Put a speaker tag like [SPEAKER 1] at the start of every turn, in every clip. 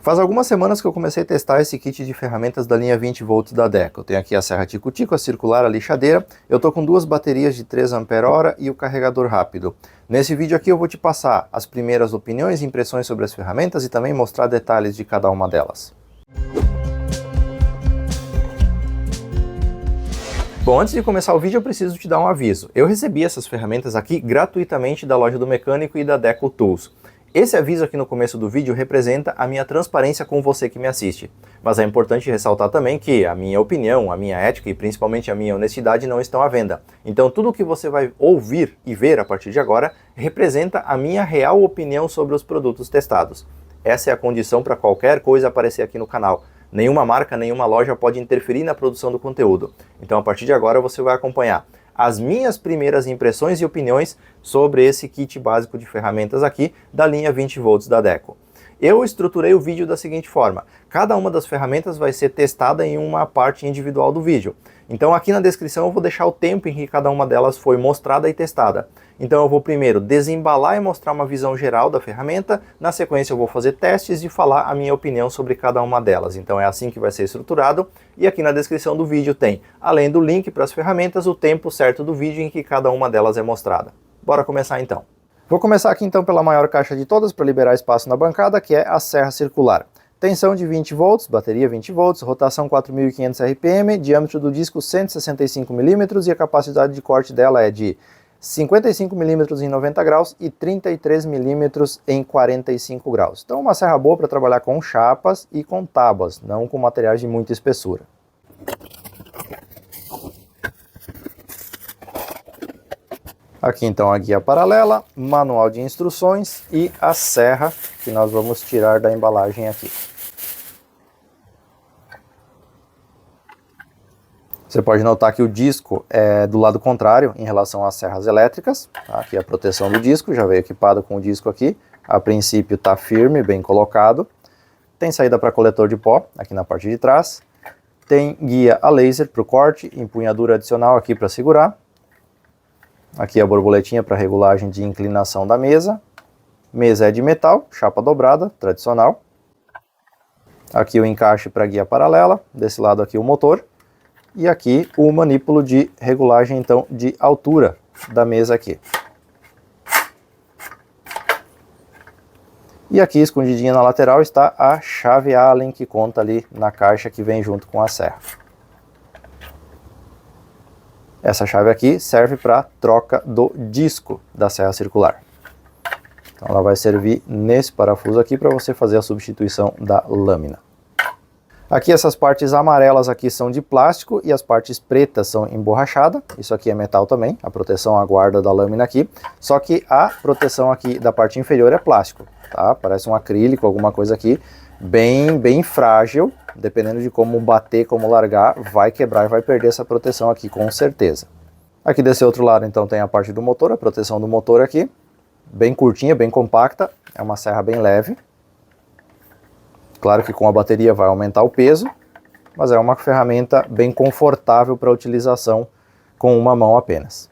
[SPEAKER 1] Faz algumas semanas que eu comecei a testar esse kit de ferramentas da linha 20 volts da Deco. Eu tenho aqui a serra tico-tico, a circular, a lixadeira. Eu tô com duas baterias de 3 ampere-hora e o carregador rápido. Nesse vídeo aqui eu vou te passar as primeiras opiniões e impressões sobre as ferramentas e também mostrar detalhes de cada uma delas. Bom, antes de começar o vídeo eu preciso te dar um aviso. Eu recebi essas ferramentas aqui gratuitamente da loja do mecânico e da Deco Tools. Esse aviso aqui no começo do vídeo representa a minha transparência com você que me assiste. Mas é importante ressaltar também que a minha opinião, a minha ética e principalmente a minha honestidade não estão à venda. Então tudo o que você vai ouvir e ver a partir de agora representa a minha real opinião sobre os produtos testados. Essa é a condição para qualquer coisa aparecer aqui no canal. Nenhuma marca, nenhuma loja pode interferir na produção do conteúdo. Então a partir de agora você vai acompanhar as minhas primeiras impressões e opiniões sobre esse kit básico de ferramentas aqui da linha 20 volts da Deco. Eu estruturei o vídeo da seguinte forma: cada uma das ferramentas vai ser testada em uma parte individual do vídeo. Então aqui na descrição eu vou deixar o tempo em que cada uma delas foi mostrada e testada. Então eu vou primeiro desembalar e mostrar uma visão geral da ferramenta, na sequência eu vou fazer testes e falar a minha opinião sobre cada uma delas. Então é assim que vai ser estruturado, e aqui na descrição do vídeo tem, além do link para as ferramentas, o tempo certo do vídeo em que cada uma delas é mostrada. Bora começar então. Vou começar aqui então pela maior caixa de todas para liberar espaço na bancada, que é a serra circular. Tensão de 20 volts, bateria 20 volts, rotação 4.500 RPM, diâmetro do disco 165 mm e a capacidade de corte dela é de 55 mm em 90 graus e 33 mm em 45 graus. Então uma serra boa para trabalhar com chapas e com tábuas, não com materiais de muita espessura. Aqui então a guia paralela, manual de instruções e a serra que nós vamos tirar da embalagem aqui. Você pode notar que o disco é do lado contrário em relação às serras elétricas. Aqui a proteção do disco, já veio equipado com o disco aqui. A princípio está firme, bem colocado. Tem saída para coletor de pó aqui na parte de trás. Tem guia a laser para o corte, empunhadura adicional aqui para segurar. Aqui a borboletinha para regulagem de inclinação da mesa. Mesa é de metal, chapa dobrada, tradicional. Aqui o encaixe para guia paralela, desse lado aqui o motor. E aqui o manípulo de regulagem então de altura da mesa aqui. E aqui escondidinha na lateral está a chave Allen que conta ali na caixa que vem junto com a serra. Essa chave aqui serve para troca do disco da serra circular. Então ela vai servir nesse parafuso aqui para você fazer a substituição da lâmina. Aqui essas partes amarelas aqui são de plástico e as partes pretas são emborrachada. Isso aqui é metal também, a proteção, a guarda da lâmina aqui. Só que a proteção aqui da parte inferior é plástico, tá? Parece um acrílico, alguma coisa aqui, bem frágil. Dependendo de como bater, como largar, vai quebrar e vai perder essa proteção aqui com certeza. Aqui desse outro lado então tem a parte do motor, a proteção do motor aqui. Bem curtinha, bem compacta, é uma serra bem leve. Claro que com a bateria vai aumentar o peso, mas é uma ferramenta bem confortável para utilização com uma mão apenas.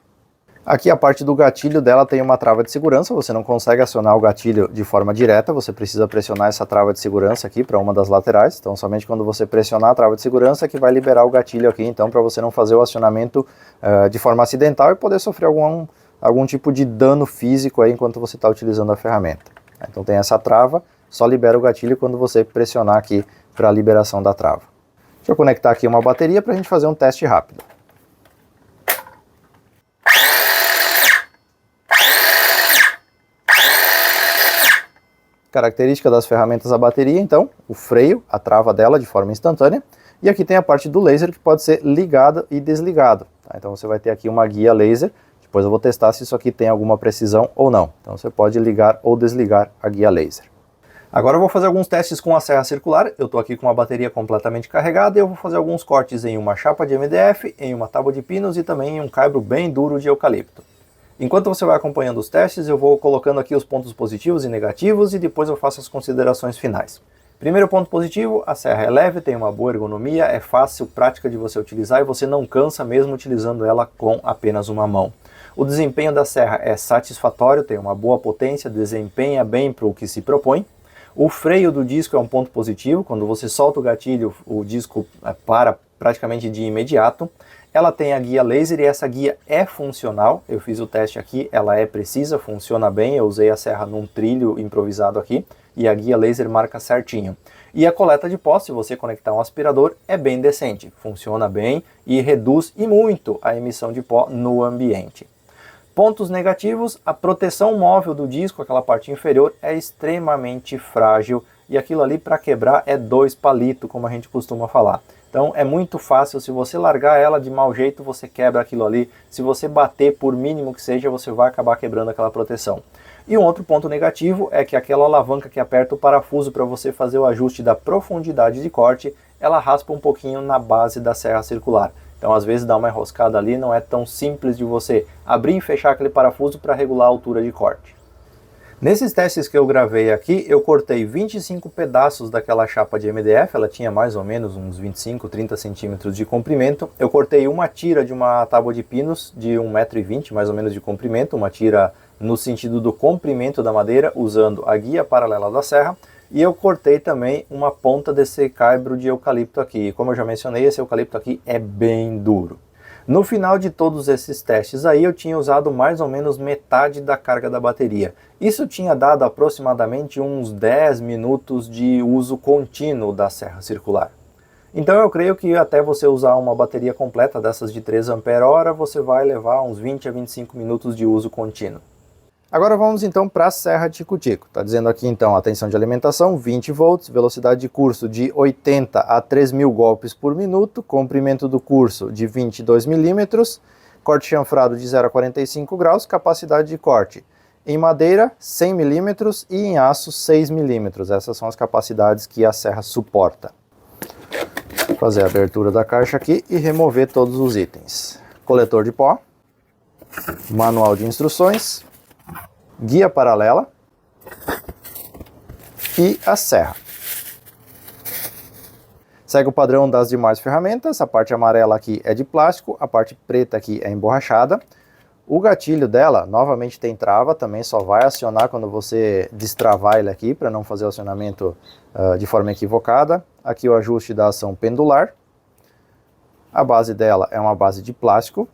[SPEAKER 1] Aqui a parte do gatilho dela tem uma trava de segurança, você não consegue acionar o gatilho de forma direta, você precisa pressionar essa trava de segurança aqui para uma das laterais, então somente quando você pressionar a trava de segurança que vai liberar o gatilho aqui, então para você não fazer o acionamento de forma acidental e poder sofrer algum tipo de dano físico aí enquanto você está utilizando a ferramenta. Então tem essa trava, só libera o gatilho quando você pressionar aqui para a liberação da trava. Deixa eu conectar aqui uma bateria para a gente fazer um teste rápido. Característica das ferramentas a bateria, então, o freio, a trava dela de forma instantânea. E aqui tem a parte do laser que pode ser ligado e desligado. Tá? Então você vai ter aqui uma guia laser. Depois eu vou testar se isso aqui tem alguma precisão ou não. Então você pode ligar ou desligar a guia laser. Agora eu vou fazer alguns testes com a serra circular. Eu estou aqui com uma bateria completamente carregada e eu vou fazer alguns cortes em uma chapa de MDF, em uma tábua de pinos e também em um caibro bem duro de eucalipto. Enquanto você vai acompanhando os testes, eu vou colocando aqui os pontos positivos e negativos e depois eu faço as considerações finais. Primeiro ponto positivo, a serra é leve, tem uma boa ergonomia, é fácil, prática de você utilizar e você não cansa mesmo utilizando ela com apenas uma mão. O desempenho da serra é satisfatório, tem uma boa potência, desempenha bem para o que se propõe. O freio do disco é um ponto positivo, quando você solta o gatilho, o disco para praticamente de imediato. Ela tem a guia laser e essa guia é funcional, eu fiz o teste aqui, ela é precisa, funciona bem, eu usei a serra num trilho improvisado aqui e a guia laser marca certinho. E a coleta de pó, se você conectar um aspirador, é bem decente, funciona bem e reduz e muito a emissão de pó no ambiente. Pontos negativos, a proteção móvel do disco, aquela parte inferior, é extremamente frágil e aquilo ali para quebrar é 2 palitos, como a gente costuma falar. Então é muito fácil, se você largar ela de mau jeito, você quebra aquilo ali. Se você bater, por mínimo que seja, você vai acabar quebrando aquela proteção. E um outro ponto negativo é que aquela alavanca que aperta o parafuso para você fazer o ajuste da profundidade de corte, ela raspa um pouquinho na base da serra circular. Então às vezes dá uma enroscada ali, não é tão simples de você abrir e fechar aquele parafuso para regular a altura de corte. Nesses testes que eu gravei aqui, eu cortei 25 pedaços daquela chapa de MDF, ela tinha mais ou menos uns 25, 30 centímetros de comprimento. Eu cortei uma tira de uma tábua de pinos de 1,20 m mais ou menos de comprimento, uma tira no sentido do comprimento da madeira, usando a guia paralela da serra. E eu cortei também uma ponta desse caibro de eucalipto aqui. Como eu já mencionei, esse eucalipto aqui é bem duro. No final de todos esses testes aí, eu tinha usado mais ou menos metade da carga da bateria. Isso tinha dado aproximadamente uns 10 minutos de uso contínuo da serra circular. Então eu creio que até você usar uma bateria completa dessas de 3 Ah, você vai levar uns 20 a 25 minutos de uso contínuo. Agora vamos então para a serra tico-tico. Está dizendo aqui então a tensão de alimentação 20 volts, velocidade de curso de 80 a 3.000 golpes por minuto, comprimento do curso de 22 milímetros, corte chanfrado de 0 a 45 graus, capacidade de corte em madeira 100 milímetros e em aço 6 milímetros. Essas são as capacidades que a serra suporta. Vou fazer a abertura da caixa aqui e remover todos os itens. Coletor de pó, manual de instruções, guia paralela e a serra. Segue o padrão das demais ferramentas, a parte amarela aqui é de plástico, a parte preta aqui é emborrachada. O gatilho dela, novamente tem trava, também só vai acionar quando você destravar ele aqui, para não fazer o acionamento de forma equivocada. Aqui o ajuste da ação pendular. A base dela é uma base de plástico.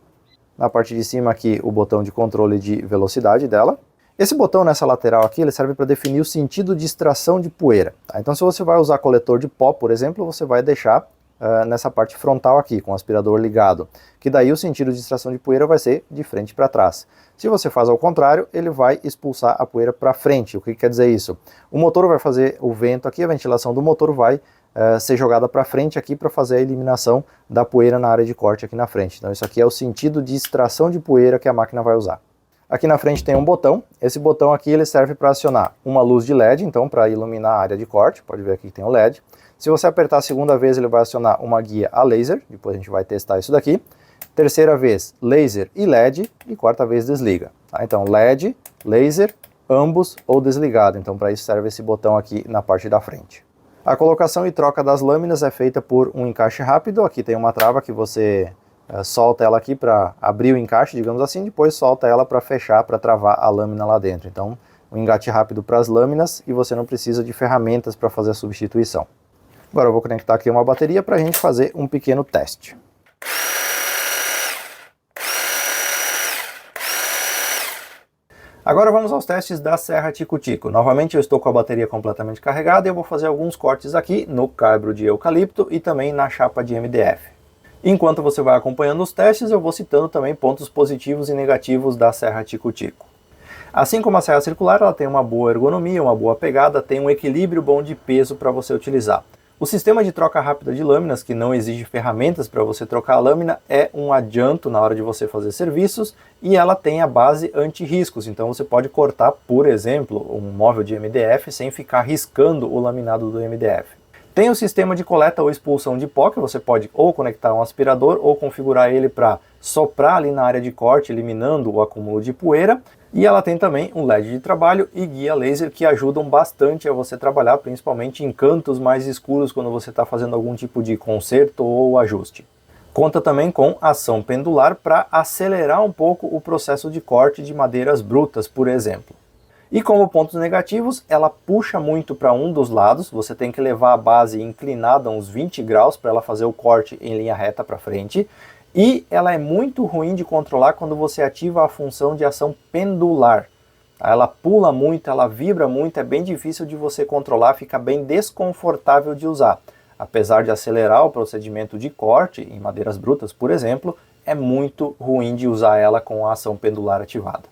[SPEAKER 1] Na parte de cima aqui o botão de controle de velocidade dela. Esse botão nessa lateral aqui, ele serve para definir o sentido de extração de poeira. Tá? Então se você vai usar coletor de pó, por exemplo, você vai deixar nessa parte frontal aqui, com o aspirador ligado, que daí o sentido de extração de poeira vai ser de frente para trás. Se você faz ao contrário, ele vai expulsar a poeira para frente. O que quer dizer isso? O motor vai fazer o vento aqui, a ventilação do motor vai ser jogada para frente aqui para fazer a eliminação da poeira na área de corte aqui na frente. Então isso aqui é o sentido de extração de poeira que a máquina vai usar. Aqui na frente tem um botão, esse botão aqui ele serve para acionar uma luz de LED, então para iluminar a área de corte, pode ver aqui que tem o LED. Se você apertar a segunda vez ele vai acionar uma guia a laser, depois a gente vai testar isso daqui. Terceira vez laser e LED e quarta vez desliga. Tá? Então LED, laser, ambos ou desligado, então para isso serve esse botão aqui na parte da frente. A colocação e troca das lâminas é feita por um encaixe rápido, aqui tem uma trava que você solta ela aqui para abrir o encaixe, digamos assim, depois solta ela para fechar, para travar a lâmina lá dentro. Então, um engate rápido para as lâminas e você não precisa de ferramentas para fazer a substituição. Agora eu vou conectar aqui uma bateria para a gente fazer um pequeno teste. Agora vamos aos testes da serra tico-tico. Novamente eu estou com a bateria completamente carregada e eu vou fazer alguns cortes aqui no caibro de eucalipto e também na chapa de MDF. Enquanto você vai acompanhando os testes, eu vou citando também pontos positivos e negativos da serra tico-tico. Assim como a serra circular, ela tem uma boa ergonomia, uma boa pegada, tem um equilíbrio bom de peso para você utilizar. O sistema de troca rápida de lâminas, que não exige ferramentas para você trocar a lâmina, é um adianto na hora de você fazer serviços e ela tem a base anti-riscos, então você pode cortar, por exemplo, um móvel de MDF sem ficar riscando o laminado do MDF. Tem o sistema de coleta ou expulsão de pó, que você pode ou conectar um aspirador ou configurar ele para soprar ali na área de corte, eliminando o acúmulo de poeira. E ela tem também um LED de trabalho e guia laser que ajudam bastante a você trabalhar, principalmente em cantos mais escuros quando você está fazendo algum tipo de conserto ou ajuste. Conta também com ação pendular para acelerar um pouco o processo de corte de madeiras brutas, por exemplo. E como pontos negativos, ela puxa muito para um dos lados, você tem que levar a base inclinada uns 20 graus para ela fazer o corte em linha reta para frente. E ela é muito ruim de controlar quando você ativa a função de ação pendular. Ela pula muito, ela vibra muito, é bem difícil de você controlar, fica bem desconfortável de usar. Apesar de acelerar o procedimento de corte em madeiras brutas, por exemplo, é muito ruim de usar ela com a ação pendular ativada.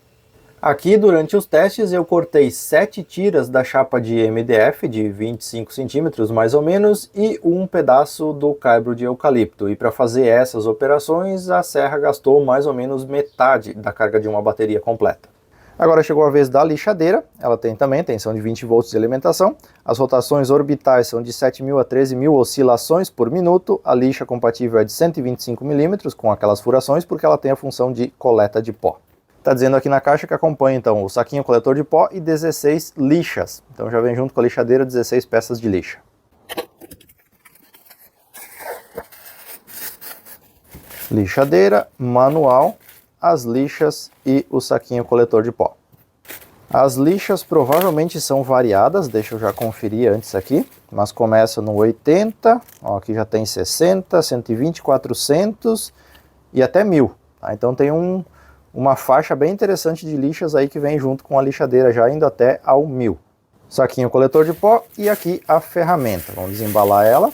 [SPEAKER 1] Aqui, durante os testes, eu cortei 7 tiras da chapa de MDF de 25 centímetros mais ou menos e um pedaço do caibro de eucalipto. E para fazer essas operações, a serra gastou mais ou menos metade da carga de uma bateria completa. Agora chegou a vez da lixadeira, ela tem também tensão de 20 volts de alimentação, as rotações orbitais são de 7.000 a 13.000 oscilações por minuto, a lixa compatível é de 125 mm com aquelas furações porque ela tem a função de coleta de pó. Está dizendo aqui na caixa que acompanha então o saquinho coletor de pó e 16 lixas, então já vem junto com a lixadeira 16 peças de lixa. Lixadeira, manual, as lixas e o saquinho coletor de pó. As lixas provavelmente são variadas, deixa eu já conferir antes aqui, mas começa no 80, ó, aqui já tem 60, 120, 400 e até 1000. Tá? Então tem uma faixa bem interessante de lixas aí que vem junto com a lixadeira, já indo até ao 1000. Saquinho coletor de pó e aqui a ferramenta, vamos desembalar ela.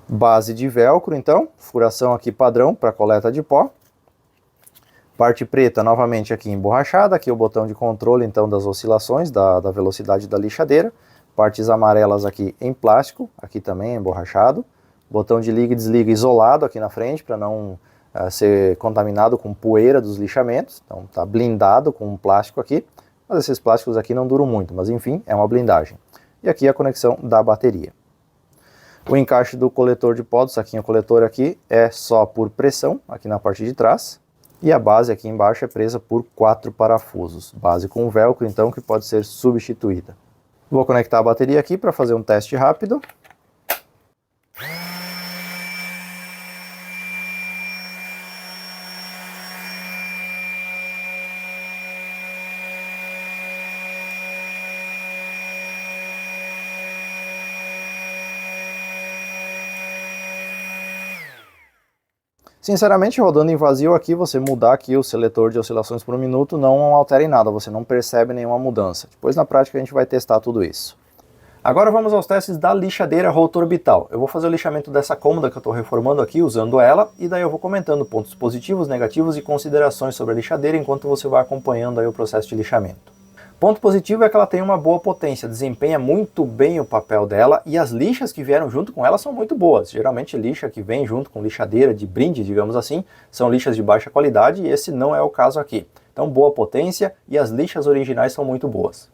[SPEAKER 1] Base de velcro então, furação aqui padrão para coleta de pó. Parte preta novamente aqui emborrachada, aqui o botão de controle então das oscilações, da velocidade da lixadeira. Partes amarelas aqui em plástico, aqui também emborrachado. Botão de liga e desliga isolado aqui na frente para não ser contaminado com poeira dos lixamentos. Então está blindado com um plástico aqui, mas esses plásticos aqui não duram muito, mas enfim, é uma blindagem. E aqui a conexão da bateria. O encaixe do coletor de pó, do saquinho coletor aqui, é só por pressão, aqui na parte de trás. E a base aqui embaixo é presa por 4 parafusos. Base com velcro, então, que pode ser substituída. Vou conectar a bateria aqui para fazer um teste rápido. Sinceramente, rodando em vazio aqui, você mudar aqui o seletor de oscilações por minuto não altera em nada, você não percebe nenhuma mudança. Depois na prática a gente vai testar tudo isso. Agora vamos aos testes da lixadeira rotorbital. Eu vou fazer o lixamento dessa cômoda que eu estou reformando aqui usando ela, e daí eu vou comentando pontos positivos, negativos e considerações sobre a lixadeira enquanto você vai acompanhando aí o processo de lixamento. Ponto positivo é que ela tem uma boa potência, desempenha muito bem o papel dela e as lixas que vieram junto com ela são muito boas. Geralmente lixa que vem junto com lixadeira de brinde, digamos assim, são lixas de baixa qualidade e esse não é o caso aqui. Então boa potência e as lixas originais são muito boas.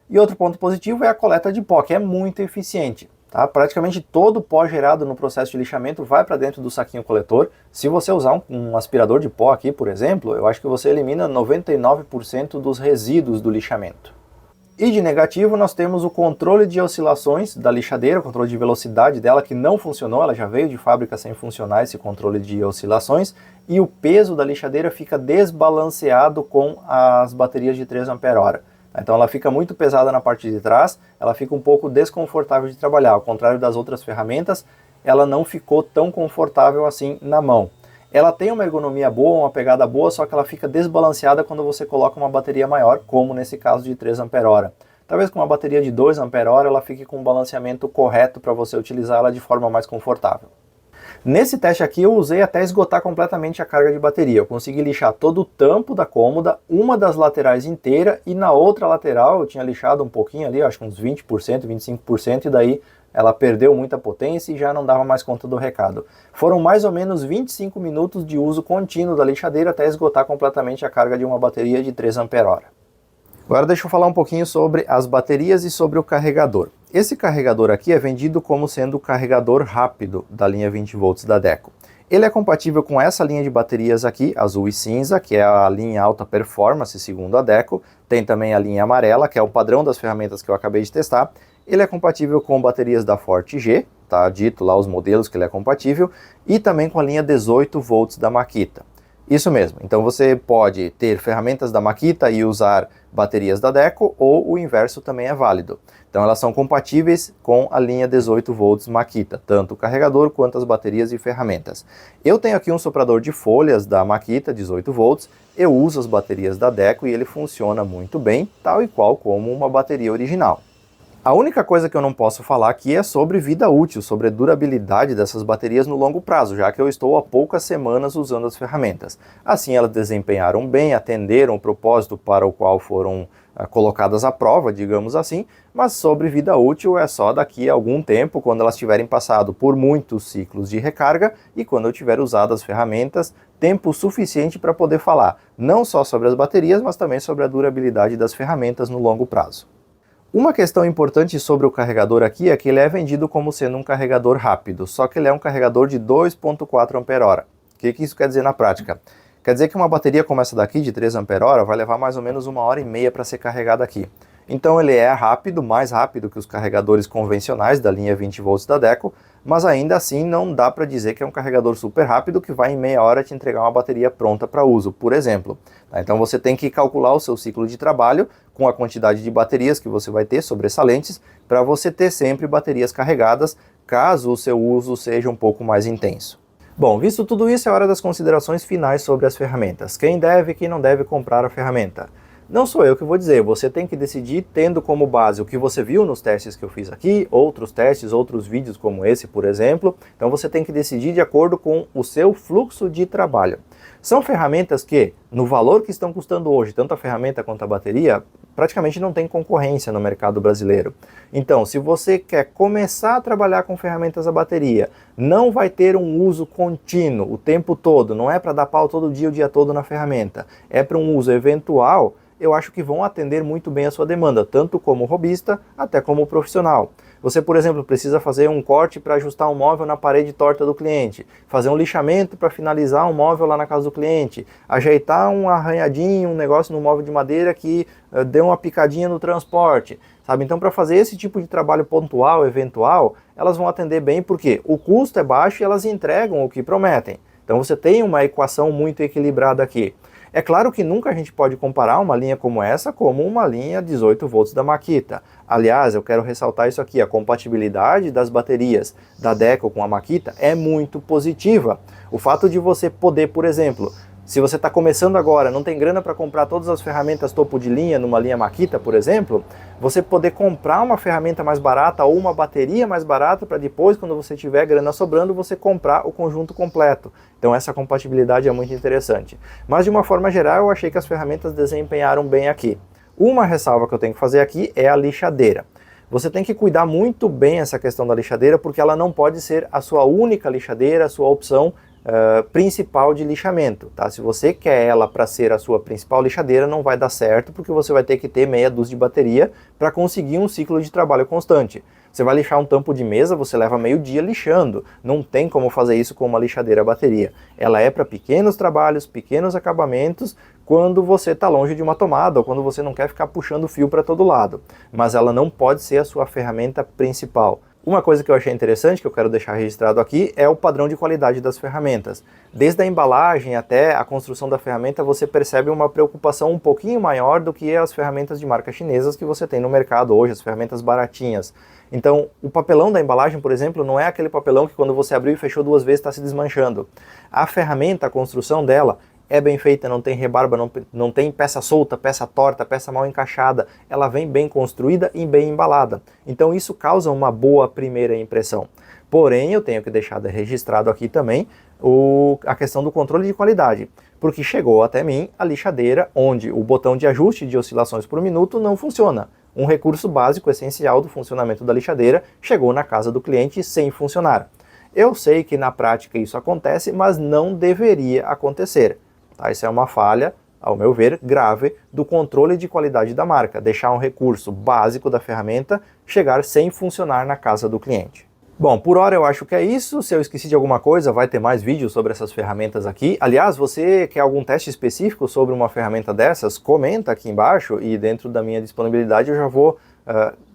[SPEAKER 1] E outro ponto positivo é a coleta de pó, que é muito eficiente. Tá? Praticamente todo o pó gerado no processo de lixamento vai para dentro do saquinho coletor. Se você usar um aspirador de pó aqui, por exemplo, eu acho que você elimina 99% dos resíduos do lixamento. E de negativo nós temos o controle de oscilações da lixadeira, o controle de velocidade dela que não funcionou, ela já veio de fábrica sem funcionar esse controle de oscilações, e o peso da lixadeira fica desbalanceado com as baterias de 3 Ah. Então ela fica muito pesada na parte de trás, ela fica um pouco desconfortável de trabalhar, ao contrário das outras ferramentas, ela não ficou tão confortável assim na mão. Ela tem uma ergonomia boa, uma pegada boa, só que ela fica desbalanceada quando você coloca uma bateria maior, como nesse caso de 3 Ah. Talvez com uma bateria de 2 Ah ela fique com um balanceamento correto para você utilizar ela de forma mais confortável. Nesse teste aqui eu usei até esgotar completamente a carga de bateria. Eu consegui lixar todo o tampo da cômoda, uma das laterais inteira, e na outra lateral eu tinha lixado um pouquinho ali, acho que uns 20%, 25%, e daí ela perdeu muita potência e já não dava mais conta do recado. Foram mais ou menos 25 minutos de uso contínuo da lixadeira até esgotar completamente a carga de uma bateria de 3 Ah. Agora deixa eu falar um pouquinho sobre as baterias e sobre o carregador. Esse carregador aqui é vendido como sendo o carregador rápido da linha 20 volts da Deco. Ele é compatível com essa linha de baterias aqui, azul e cinza, que é a linha alta performance segundo a Deco. Tem também a linha amarela, que é o padrão das ferramentas que eu acabei de testar. Ele é compatível com baterias da Forte G, tá dito lá os modelos que ele é compatível, e também com a linha 18 volts da Makita. Isso mesmo, então você pode ter ferramentas da Makita e usar baterias da Deco, ou o inverso também é válido. Então elas são compatíveis com a linha 18 volts Makita, tanto o carregador quanto as baterias e ferramentas. Eu tenho aqui um soprador de folhas da Makita 18 volts, eu uso as baterias da Deco e ele funciona muito bem, tal e qual como uma bateria original. A única coisa que eu não posso falar aqui é sobre vida útil, sobre a durabilidade dessas baterias no longo prazo, já que eu estou há poucas semanas usando as ferramentas. Assim, elas desempenharam bem, atenderam o propósito para o qual foram colocadas à prova, digamos assim, mas sobre vida útil é só daqui a algum tempo, quando elas tiverem passado por muitos ciclos de recarga e quando eu tiver usado as ferramentas, tempo suficiente para poder falar não só sobre as baterias, mas também sobre a durabilidade das ferramentas no longo prazo. Uma questão importante sobre o carregador aqui é que ele é vendido como sendo um carregador rápido, só que ele é um carregador de 2,4 Ah. O que isso quer dizer na prática? Quer dizer que uma bateria como essa daqui, de 3 Ah, vai levar mais ou menos 1h30 para ser carregada aqui. Então ele é rápido, mais rápido que os carregadores convencionais da linha 20 volts da Deco, mas ainda assim não dá para dizer que é um carregador super rápido que vai em meia hora te entregar uma bateria pronta para uso, por exemplo. Então você tem que calcular o seu ciclo de trabalho com a quantidade de baterias que você vai ter sobressalentes para você ter sempre baterias carregadas, caso o seu uso seja um pouco mais intenso. Bom, visto tudo isso, é hora das considerações finais sobre as ferramentas. Quem deve e quem não deve comprar a ferramenta? Não sou eu que vou dizer, você tem que decidir tendo como base o que você viu nos testes que eu fiz aqui, outros testes, outros vídeos como esse, por exemplo. Então você tem que decidir de acordo com o seu fluxo de trabalho. São ferramentas que, no valor que estão custando hoje, tanto a ferramenta quanto a bateria, praticamente não tem concorrência no mercado brasileiro. Então, se você quer começar a trabalhar com ferramentas a bateria, não vai ter um uso contínuo o tempo todo, não é para dar pau todo dia, o dia todo na ferramenta, é para um uso eventual. Eu acho que vão atender muito bem a sua demanda, tanto como hobbyista, até como profissional. Você, por exemplo, precisa fazer um corte para ajustar um móvel na parede torta do cliente, fazer um lixamento para finalizar um móvel lá na casa do cliente, ajeitar um arranhadinho, um negócio no móvel de madeira que deu uma picadinha no transporte, sabe? Então, para fazer esse tipo de trabalho pontual, eventual, elas vão atender bem porque o custo é baixo e elas entregam o que prometem. Então, você tem uma equação muito equilibrada aqui. É claro que nunca a gente pode comparar uma linha como essa como uma linha 18 volts da Makita. Aliás, eu quero ressaltar isso aqui, a compatibilidade das baterias da Deco com a Makita é muito positiva. O fato de você poder, por exemplo, se você está começando agora, não tem grana para comprar todas as ferramentas topo de linha numa linha Makita, por exemplo, você poder comprar uma ferramenta mais barata ou uma bateria mais barata para depois, quando você tiver grana sobrando, você comprar o conjunto completo. Então essa compatibilidade é muito interessante. Mas de uma forma geral, eu achei que as ferramentas desempenharam bem aqui. Uma ressalva que eu tenho que fazer aqui é a lixadeira. Você tem que cuidar muito bem essa questão da lixadeira, porque ela não pode ser a sua única lixadeira, a sua opção principal de lixamento, tá? Se você quer ela para ser a sua principal lixadeira, não vai dar certo, porque você vai ter que ter meia dúzia de bateria para conseguir um ciclo de trabalho constante. Você vai lixar um tampo de mesa, você leva meio dia lixando, não tem como fazer isso com uma lixadeira a bateria. Ela é para pequenos trabalhos, pequenos acabamentos, quando você está longe de uma tomada ou quando você não quer ficar puxando fio para todo lado, mas ela não pode ser a sua ferramenta principal. Uma coisa que eu achei interessante, que eu quero deixar registrado aqui, é o padrão de qualidade das ferramentas. Desde a embalagem até a construção da ferramenta, você percebe uma preocupação um pouquinho maior do que as ferramentas de marcas chinesas que você tem no mercado hoje, as ferramentas baratinhas. Então, o papelão da embalagem, por exemplo, não é aquele papelão que quando você abriu e fechou 2 vezes está se desmanchando. A ferramenta, a construção dela, é bem feita, não tem rebarba, não tem peça solta, peça torta, peça mal encaixada. Ela vem bem construída e bem embalada. Então isso causa uma boa primeira impressão. Porém, eu tenho que deixar registrado aqui também a questão do controle de qualidade. Porque chegou até mim a lixadeira onde o botão de ajuste de oscilações por minuto não funciona. Um recurso básico, essencial do funcionamento da lixadeira, chegou na casa do cliente sem funcionar. Eu sei que na prática isso acontece, mas não deveria acontecer. Tá? Isso é uma falha, ao meu ver, grave do controle de qualidade da marca, deixar um recurso básico da ferramenta chegar sem funcionar na casa do cliente. Bom, por hora eu acho que é isso. Se eu esqueci de alguma coisa, vai ter mais vídeos sobre essas ferramentas aqui. Aliás, você quer algum teste específico sobre uma ferramenta dessas? Comenta aqui embaixo e dentro da minha disponibilidade eu já vou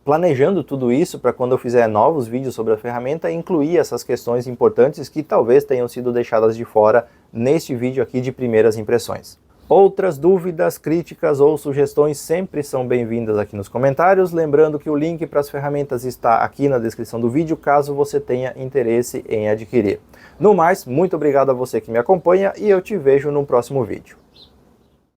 [SPEAKER 1] planejando tudo isso para quando eu fizer novos vídeos sobre a ferramenta, incluir essas questões importantes que talvez tenham sido deixadas de fora neste vídeo aqui de primeiras impressões. Outras dúvidas, críticas ou sugestões sempre são bem-vindas aqui nos comentários. Lembrando que o link para as ferramentas está aqui na descrição do vídeo, caso você tenha interesse em adquirir. No mais, muito obrigado a você que me acompanha e eu te vejo no próximo vídeo.